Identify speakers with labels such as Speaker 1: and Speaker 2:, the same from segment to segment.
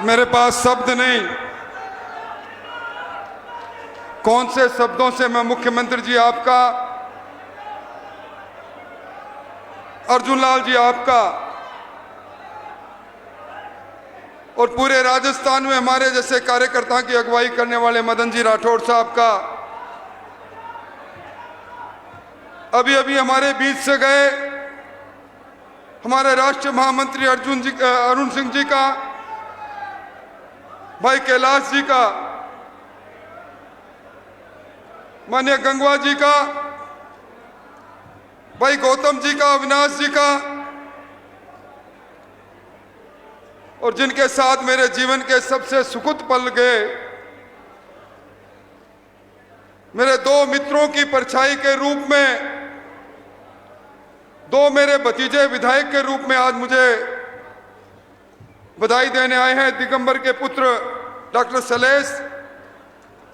Speaker 1: मेरे पास शब्द नहीं, कौन से शब्दों से मैं मुख्यमंत्री जी आपका, अर्जुन लाल जी आपका और पूरे राजस्थान में हमारे जैसे कार्यकर्ताओं की अगुवाई करने वाले मदन जी राठौड़ साहब का, अभी अभी हमारे बीच से गए हमारे राष्ट्रीय महामंत्री अरुण सिंह जी का, भाई कैलाश जी का, माननीय गंगवा जी का, भाई गौतम जी का, अविनाश जी का, और जिनके साथ मेरे जीवन के सबसे सुखद पल गए, मेरे दो मित्रों की परछाई के रूप में, दो मेरे भतीजे विधायक के रूप में आज मुझे बधाई देने आए हैं दिगंबर के पुत्र डॉक्टर शैलेश,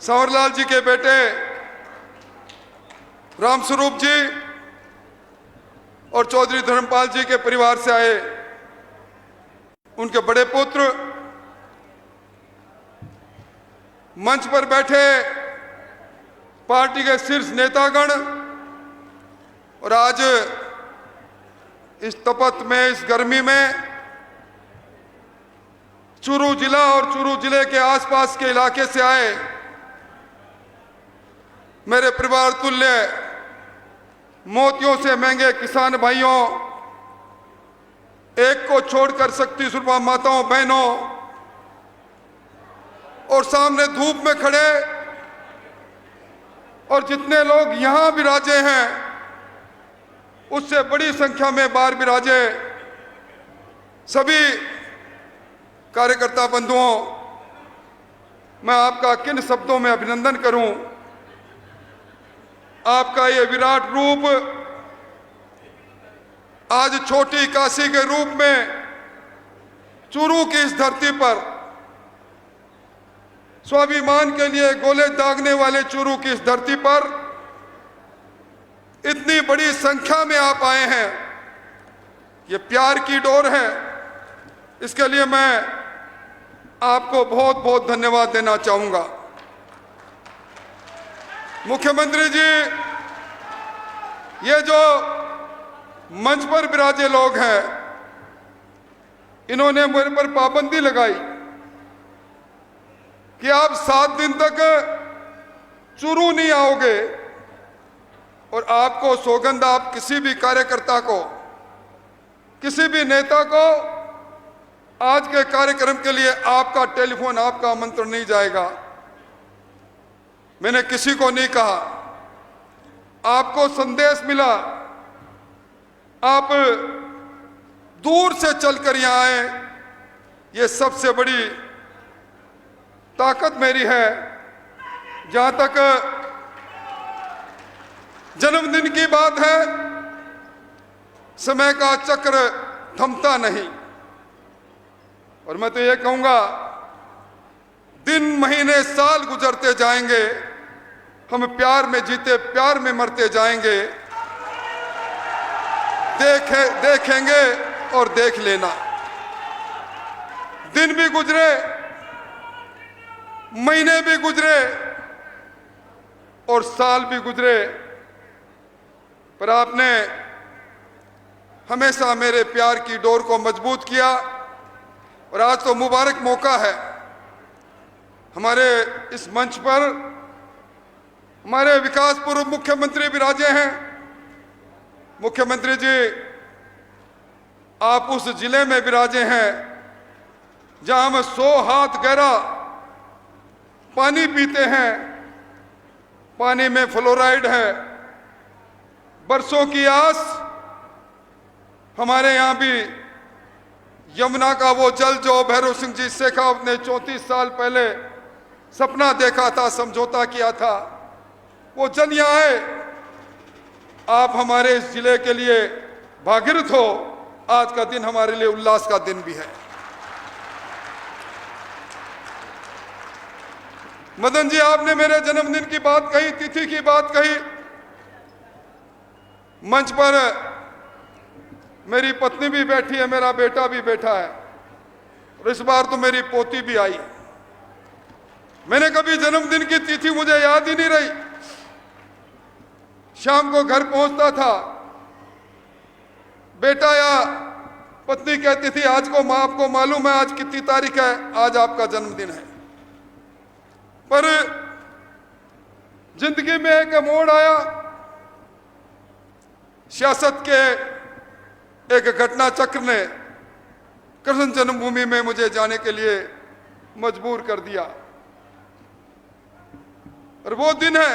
Speaker 1: संवरलाल जी के बेटे रामस्वरूप जी और चौधरी धर्मपाल जी के परिवार से आए उनके बड़े पुत्र, मंच पर बैठे पार्टी के शीर्ष नेतागण, और आज इस तपत में, इस गर्मी में चूरू जिला और चूरू जिले के आसपास के इलाके से आए मेरे परिवार तुल्य मोतियों से महंगे किसान भाइयों, एक को छोड़कर शक्ति सुरभा माताओं बहनों, और सामने धूप में खड़े और जितने लोग यहां विराजे हैं उससे बड़ी संख्या में बाहर विराजे सभी कार्यकर्ता बंधुओं, मैं आपका किन शब्दों में अभिनंदन करूं। आपका ये विराट रूप आज छोटी काशी के रूप में चूरू की इस धरती पर स्वाभिमान के लिए गोले दागने वाले चूरू की इस धरती पर इतनी बड़ी संख्या में आप आए हैं, ये प्यार की डोर है। इसके लिए मैं आपको बहुत बहुत धन्यवाद देना चाहूंगा। मुख्यमंत्री जी, ये जो मंच पर विराजे लोग हैं, इन्होंने मेरे पर पाबंदी लगाई कि आप 7 दिन तक चूरू नहीं आओगे और आपको सौगंध, आप किसी भी कार्यकर्ता को, किसी भी नेता को आज के कार्यक्रम के लिए आपका टेलीफोन, आपका आमंत्रण नहीं जाएगा। मैंने किसी को नहीं कहा, आपको संदेश मिला, आप दूर से चलकर यहां आए, ये सबसे बड़ी ताकत मेरी है। जहां तक जन्मदिन की बात है, समय का चक्र थमता नहीं, और मैं तो ये कहूंगा दिन महीने साल गुजरते जाएंगे, हम प्यार में जीते प्यार में मरते जाएंगे। देखेंगे और देख लेना, दिन भी गुजरे, महीने भी गुजरे और साल भी गुजरे, पर आपने हमेशा मेरे प्यार की डोर को मजबूत किया। और आज तो मुबारक मौका है, हमारे इस मंच पर हमारे विकास पूर्व मुख्यमंत्री विराजे हैं। मुख्यमंत्री जी, आप उस जिले में विराजे हैं जहां हम 100 हाथ गहरा पानी पीते हैं, पानी में फ्लोराइड है, बरसों की आस। हमारे यहां भी यमुना का वो जल जो भैरव सिंह जी शेखावत ने 34 साल पहले सपना देखा था, समझौता किया था, वो जल यहां आए। आप हमारे इस जिले के लिए भागीरथ हो। आज का दिन हमारे लिए उल्लास का दिन भी है। मदन जी, आपने मेरे जन्मदिन की बात कही, तिथि की बात कही। मंच पर मेरी पत्नी भी बैठी है, मेरा बेटा भी बैठा है। और इस बार तो मेरी पोती भी आई। मैंने कभी जन्मदिन की तिथि मुझे याद ही नहीं रही। शाम को घर पहुंचता था, बेटा या पत्नी कहती थी, आज को मां आपको मालूम है आज कितनी तारीख है, आज आपका जन्मदिन है। पर जिंदगी में एक मोड़ आया। सियासत के एक घटना चक्र ने कृष्ण जन्मभूमि में मुझे जाने के लिए मजबूर कर दिया। और वो दिन है,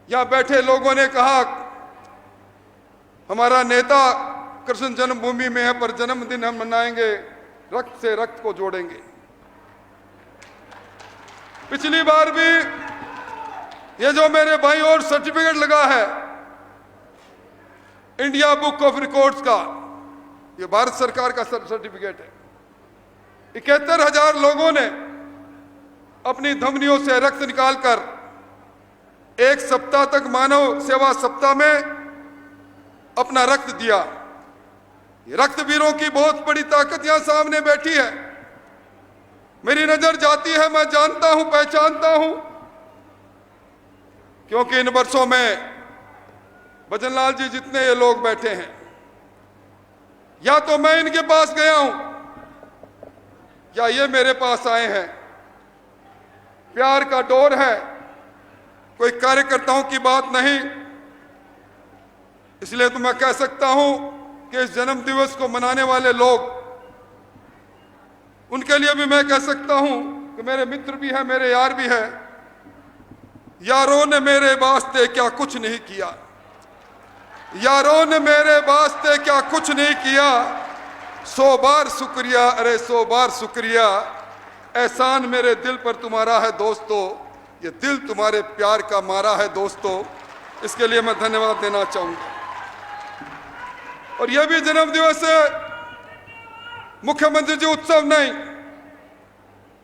Speaker 1: यहां बैठे लोगों ने कहा हमारा नेता कृष्ण जन्मभूमि में है, पर जन्मदिन हम मनाएंगे, रक्त से रक्त को जोड़ेंगे। पिछली बार भी ये जो मेरे भाई और सर्टिफिकेट लगा है इंडिया बुक ऑफ रिकॉर्ड्स का, ये भारत सरकार का सर्टिफिकेट है। 71,000 लोगों ने अपनी धमनियों से रक्त निकालकर एक सप्ताह तक मानव सेवा सप्ताह में अपना रक्त दिया। ये रक्तवीरों की बहुत बड़ी ताकत यहां सामने बैठी है। मेरी नजर जाती है, मैं जानता हूं, पहचानता हूं, क्योंकि इन वर्षों में भजनलाल जी जितने ये लोग बैठे हैं, या तो मैं इनके पास गया हूं या ये मेरे पास आए हैं। प्यार का डोर है, कोई कार्यकर्ताओं की बात नहीं। इसलिए तो मैं कह सकता हूं कि इस जन्म दिवस को मनाने वाले लोग, उनके लिए भी मैं कह सकता हूं कि मेरे मित्र भी हैं, मेरे यार भी हैं। यारों ने मेरे वास्ते क्या कुछ नहीं किया, यारों ने मेरे वास्ते क्या कुछ नहीं किया। 100 बार शुक्रिया, अरे 100 बार शुक्रिया, एहसान मेरे दिल पर तुम्हारा है दोस्तों, ये दिल तुम्हारे प्यार का मारा है दोस्तों। इसके लिए मैं धन्यवाद देना चाहूंगा। और यह भी जन्म दिवस मुख्यमंत्री जी उत्सव नहीं,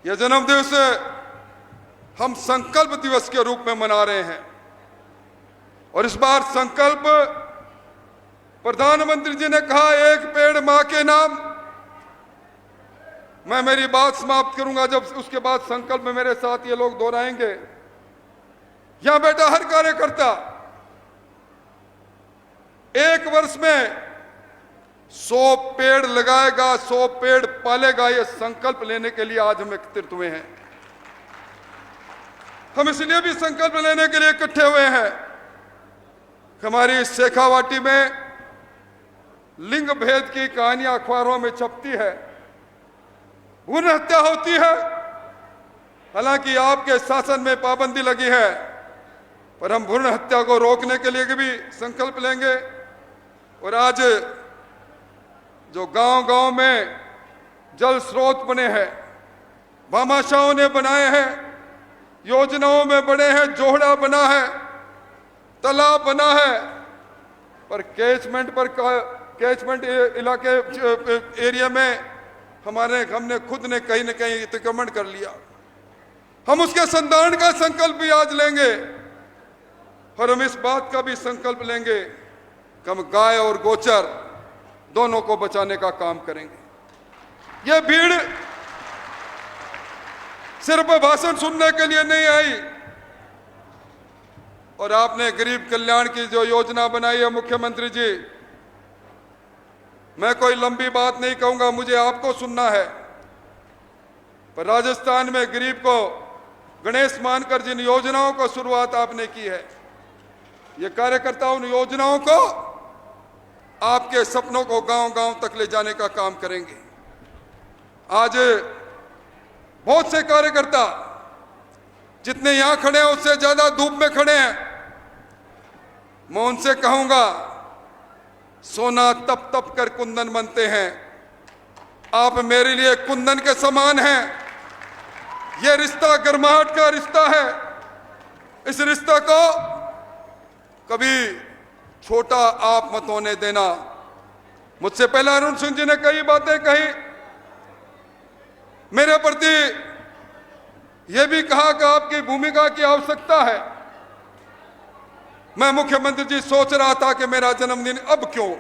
Speaker 1: यह जन्म दिवस हम संकल्प दिवस के रूप में मना रहे हैं। और इस बार संकल्प, प्रधानमंत्री जी ने कहा एक पेड़ मां के नाम। मैं मेरी बात समाप्त करूंगा जब उसके बाद संकल्प में मेरे साथ ये लोग दोहराएंगे। यहां बैठा हर कार्यकर्ता एक वर्ष में 100 पेड़ लगाएगा, 100 पेड़ पालेगा। ये संकल्प लेने के लिए आज हम एकत्रित हुए हैं। हम इसलिए भी संकल्प लेने के लिए इकट्ठे हुए हैं, हमारी शेखावाटी में लिंग भेद की कहानियां अखबारों में छपती है, भ्रूण हत्या होती है। हालांकि आपके शासन में पाबंदी लगी है, पर हम भ्रूण हत्या को रोकने के लिए भी संकल्प लेंगे। और आज जो गांव-गांव में जल स्रोत बने हैं, भामाशाहों ने बनाए हैं, योजनाओं में बने हैं, जोहड़ा बना है, तालाब बना है, पर कैचमेंट इलाके एरिया में हमने खुद ने कहीं न कहीं अतिक्रमण कर लिया। हम उसके संधारण का संकल्प भी आज लेंगे। और हम इस बात का भी संकल्प लेंगे कि हम गाय और गोचर दोनों को बचाने का काम करेंगे। यह भीड़ सिर्फ भाषण सुनने के लिए नहीं आई। और आपने गरीब कल्याण की जो योजना बनाई है मुख्यमंत्री जी, मैं कोई लंबी बात नहीं कहूंगा, मुझे आपको सुनना है। पर राजस्थान में गरीब को गणेश मानकर जिन योजनाओं को शुरुआत आपने की है, ये कार्यकर्ता उन योजनाओं को, आपके सपनों को गांव-गांव तक ले जाने का काम करेंगे। आज बहुत से कार्यकर्ता जितने यहां खड़े हैं उससे ज्यादा धूप में खड़े हैं। मैं उनसे कहूंगा, सोना तप तप कर कुंदन बनते हैं, आप मेरे लिए कुंदन के समान हैं। यह रिश्ता गर्माहट का रिश्ता है। इस रिश्ता को कभी छोटा आप मत होने देना। मुझसे पहले अरुण सिंह जी ने कई बातें कही, मेरे प्रति यह भी कहा कि आपकी भूमिका की आवश्यकता है। मैं मुख्यमंत्री जी सोच रहा था कि मेरा जन्मदिन अब क्यों,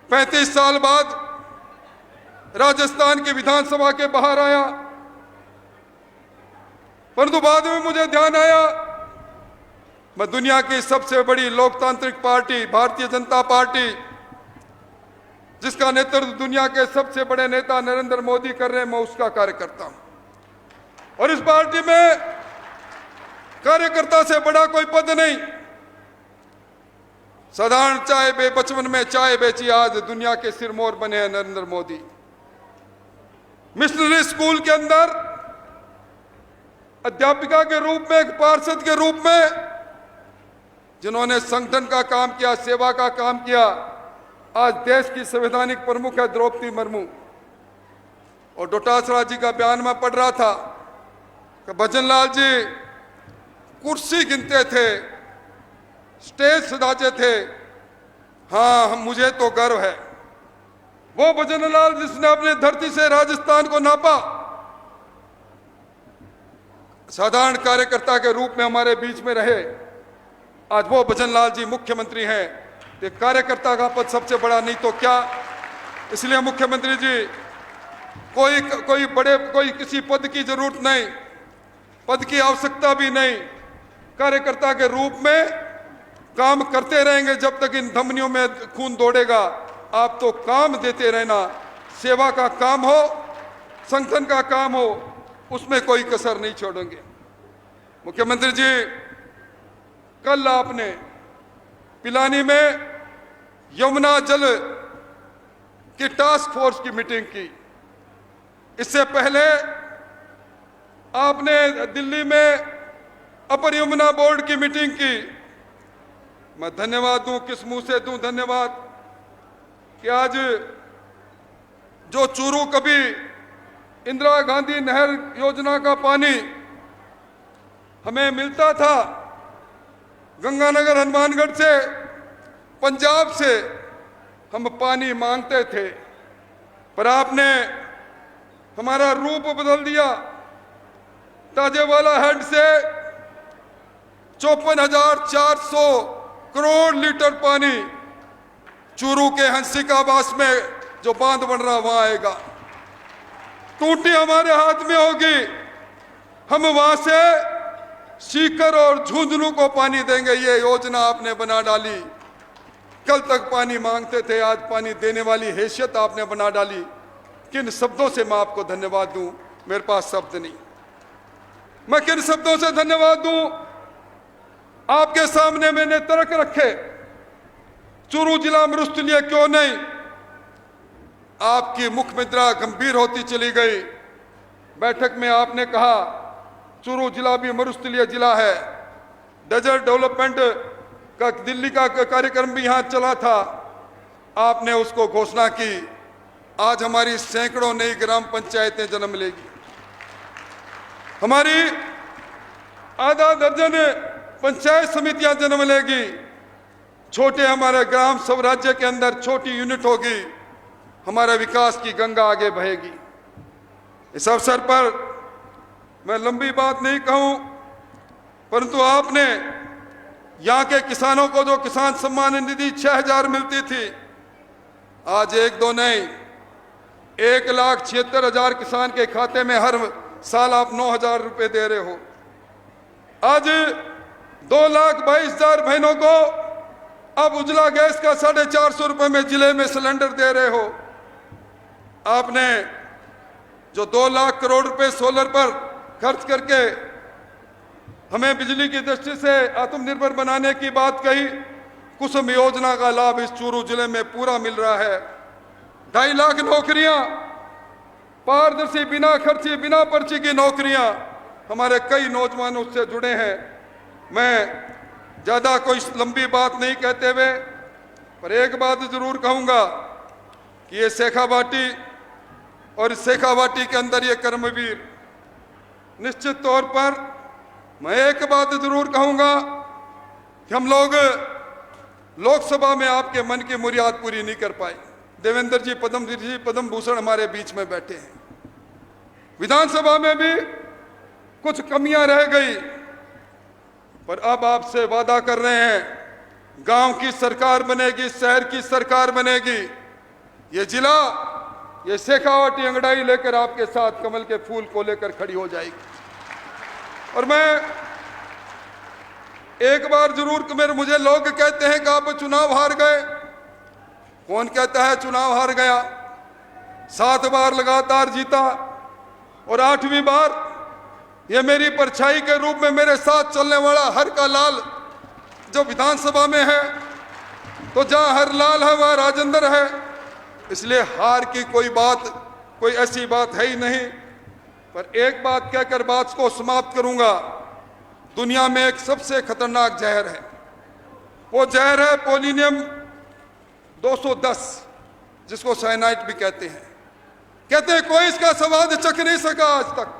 Speaker 1: 35 साल बाद राजस्थान की विधानसभा के बाहर आया, परंतु बाद में मुझे ध्यान आया मैं दुनिया की सबसे बड़ी लोकतांत्रिक पार्टी भारतीय जनता पार्टी, जिसका नेतृत्व दुनिया के सबसे बड़े नेता नरेंद्र मोदी कर रहे हैं, मैं उसका कार्यकर्ता हूं। और इस पार्टी में कार्यकर्ता से बड़ा कोई पद नहीं। साधारण चाय बचपन में चाय बेची, आज दुनिया के सिरमौर बने हैं नरेंद्र मोदी। मिशनरी स्कूल के अंदर अध्यापिका के रूप में, एक पार्षद के रूप में जिन्होंने संगठन का काम किया, सेवा का काम किया, आज देश की संवैधानिक प्रमुख है द्रौपदी मुर्मू। और डोटासरा जी का बयान में पढ़ रहा था कि भजनलाल जी कुर्सी गिनते थे, स्टेज सजाते थे। हाँ, मुझे तो गर्व है वो भजनलाल जिसने अपने धरती से राजस्थान को नापा, साधारण कार्यकर्ता के रूप में हमारे बीच में रहे। आज वो भजनलाल जी मुख्यमंत्री हैं। तो कार्यकर्ता का पद सबसे बड़ा नहीं तो क्या। इसलिए मुख्यमंत्री जी कोई किसी पद की जरूरत नहीं, पद की आवश्यकता भी नहीं। कार्यकर्ता के रूप में काम करते रहेंगे जब तक इन धमनियों में खून दौड़ेगा। आप तो काम देते रहना, सेवा का काम हो, संगठन का काम हो, उसमें कोई कसर नहीं छोड़ेंगे। मुख्यमंत्री जी, कल आपने पिलानी में यमुना जल की टास्क फोर्स की मीटिंग की। इससे पहले आपने दिल्ली में अपर यमुना बोर्ड की मीटिंग की। मैं धन्यवाद दूं, किस मुंह से दूं धन्यवाद कि आज जो चूरू कभी इंदिरा गांधी नहर योजना का पानी हमें मिलता था गंगानगर हनुमानगढ़ से, पंजाब से हम पानी मांगते थे, पर आपने हमारा रूप बदल दिया। ताजेवाला हेड से 54,400 करोड़ लीटर पानी चूरू के हंसिकाबास में जो बांध बन रहा वहां आएगा। टूटी हमारे हाथ में होगी, हम वहां से सीकर और झुंझुनू को पानी देंगे। ये योजना आपने बना डाली। कल तक पानी मांगते थे, आज पानी देने वाली हैसियत आपने बना डाली। किन शब्दों से मैं आपको धन्यवाद दूं, मेरे पास शब्द नहीं। मैं किन शब्दों से धन्यवाद दूं। आपके सामने मैंने तर्क रखे। चूरू जिला मरुस्थलीय क्यों नहीं। आपकी मुख मुद्रा गंभीर होती चली गई। बैठक में आपने कहा चूरू जिला भी मरुस्थलीय जिला है। डेजर्ट डेवलपमेंट का दिल्ली का कार्यक्रम भी यहां चला था, आपने उसको घोषणा की। आज हमारी सैकड़ों नई ग्राम पंचायतें जन्म लेगी। हमारी आधा दर्जन पंचायत समितियां जन्म लेगी। छोटे हमारे ग्राम स्वराज्य के अंदर छोटी यूनिट होगी। हमारे विकास की गंगा आगे बहेगी। इस अवसर पर मैं लंबी बात नहीं कहूं, परंतु आपने यहां के किसानों को जो किसान सम्मान निधि 6,000 मिलती थी, आज 1-2 नहीं, 1,76,000 किसान के खाते में हर साल आप 9,000 रुपए दे रहे हो। आज 2,22,000 बहनों को अब उजला गैस का 450 रुपए में जिले में सिलेंडर दे रहे हो। आपने जो 2 लाख करोड़ रुपए सोलर पर खर्च करके हमें बिजली की दृष्टि से आत्मनिर्भर बनाने की बात कही, कुसुम योजना का लाभ इस चूरू जिले में पूरा मिल रहा है। 2.5 लाख नौकरियां, पारदर्शी, बिना खर्ची, बिना पर्ची की नौकरियां हमारे कई नौजवान उससे जुड़े हैं। मैं ज्यादा कोई लंबी बात नहीं कहते हुए, पर एक बात जरूर कहूंगा कि ये शेखावाटी और इस शेखावाटी के अंदर ये कर्मवीर, निश्चित तौर पर मैं एक बात जरूर कहूंगा कि हम लोग लोकसभा में आपके मन की मुराद पूरी नहीं कर पाए। देवेंद्र जी, पद्म भूषण हमारे बीच में बैठे हैं। विधानसभा में भी कुछ कमियां रह गई, पर अब आपसे वादा कर रहे हैं, गांव की सरकार बनेगी, शहर की सरकार बनेगी। ये जिला ये शेखावटी अंगड़ाई लेकर आपके साथ कमल के फूल को लेकर खड़ी हो जाएगी। और मैं एक बार जरूर मेरे मुझे लोग कहते हैं कि आप चुनाव हार गए। कौन कहता है चुनाव हार गया? 7 बार लगातार जीता और 8वीं बार ये मेरी परछाई के रूप में मेरे साथ चलने वाला हर का लाल जो विधानसभा में है, तो जहां हर लाल है वहां राजेंद्र है। इसलिए हार की कोई ऐसी बात है ही नहीं। पर एक बात कहकर बात को समाप्त करूंगा। दुनिया में एक सबसे खतरनाक जहर है, वो जहर है पोलिनियम 210, जिसको साइनाइड भी कहते हैं। कहते हैं कोई इसका स्वाद चख नहीं सका आज तक।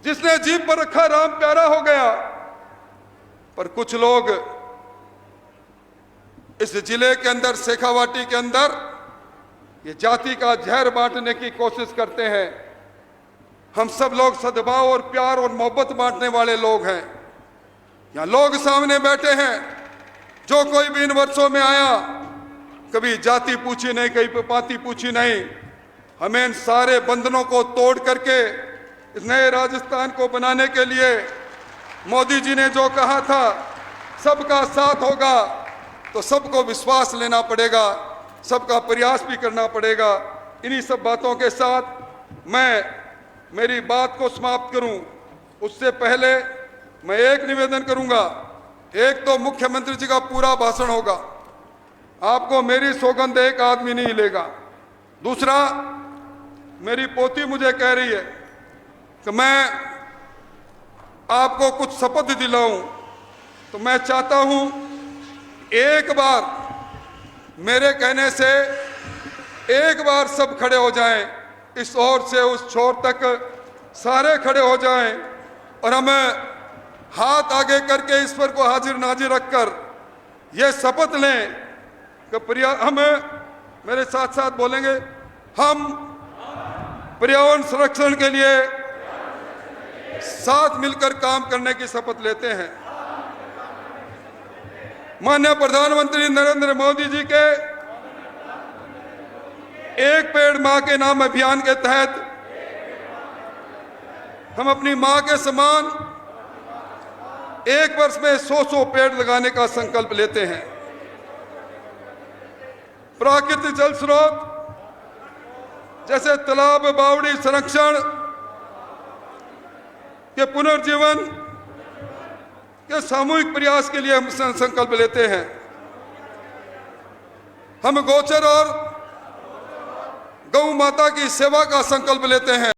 Speaker 1: जिसने जीभ पर रखा राम प्यारा हो गया। पर कुछ लोग इस जिले के अंदर, शेखावाटी के अंदर, ये जाति का जहर बांटने की कोशिश करते हैं। हम सब लोग सद्भाव और प्यार और मोहब्बत बांटने वाले लोग हैं। यहां लोग सामने बैठे हैं, जो कोई भी इन वर्षों में आया, कभी जाति पूछी नहीं, कभी पाति पूछी नहीं। हमें इन सारे बंधनों को तोड़ करके इस नए राजस्थान को बनाने के लिए मोदी जी ने जो कहा था सबका साथ होगा, तो सबको विश्वास लेना पड़ेगा, सबका प्रयास भी करना पड़ेगा। इन्हीं सब बातों के साथ मैं मेरी बात को समाप्त करूं, उससे पहले मैं एक निवेदन करूंगा। एक तो मुख्यमंत्री जी का पूरा भाषण होगा, आपको मेरी सौगंध एक आदमी नहीं लेगा। दूसरा, मेरी पोती मुझे कह रही है कि मैं आपको कुछ शपथ दिलाऊं, तो मैं चाहता हूं एक बार मेरे कहने से एक बार सब खड़े हो जाएं, इस ओर से उस छोर तक सारे खड़े हो जाएं और हम हाथ आगे करके ईश्वर को हाजिर नाजिर रखकर ये शपथ लें कि हम, मेरे साथ साथ बोलेंगे, हम पर्यावरण संरक्षण के लिए साथ मिलकर काम करने की शपथ लेते हैं। माननीय प्रधानमंत्री नरेंद्र मोदी जी के एक पेड़ मां के नाम अभियान के तहत हम अपनी मां के समान 1 वर्ष में 100 पेड़ लगाने का संकल्प लेते हैं। प्राकृतिक जल स्रोत जैसे तालाब, बावड़ी संरक्षण के पुनर्जीवन के सामूहिक प्रयास के लिए हम संकल्प लेते हैं। हम गोचर और गौ माता की सेवा का संकल्प लेते हैं।